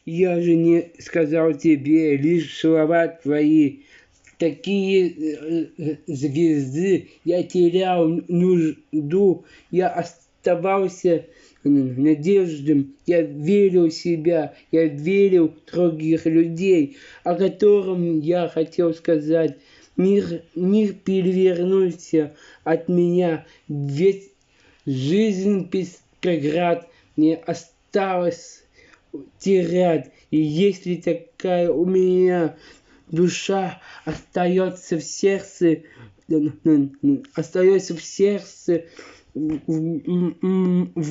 Я же не сказал тебе лишь слова твои. Такие звезды я терял нужду, я оставался надеждам, я верил в себя, я верил в других людей, о котором я хотел сказать. Мир перевернулся от меня, ведь жизнь Петроград мне осталось терять. И если такая у меня душа остается в сердце, в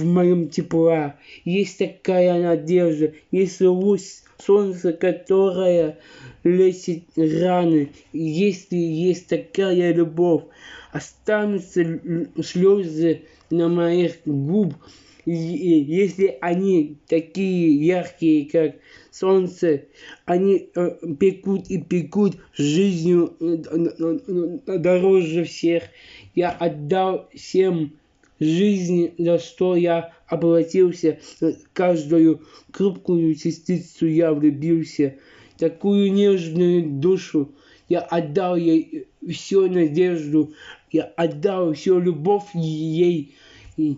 моем тепла. Есть такая надежда, есть луч солнца, которое лечит раны. Если есть такая любовь, останутся слезы на моих губах. Если они такие яркие, как солнце, они пекут и пекут жизнью дороже всех. Я отдал всем жизнь, за что я обратился, каждую хрупкую частицу я влюбился. Такую нежную душу я отдал ей всю надежду, я отдал всю любовь ей. И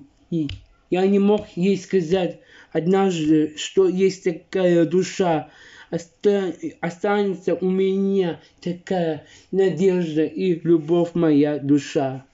я не мог ей сказать однажды, что есть такая душа, останется у меня такая надежда и любовь моя душа.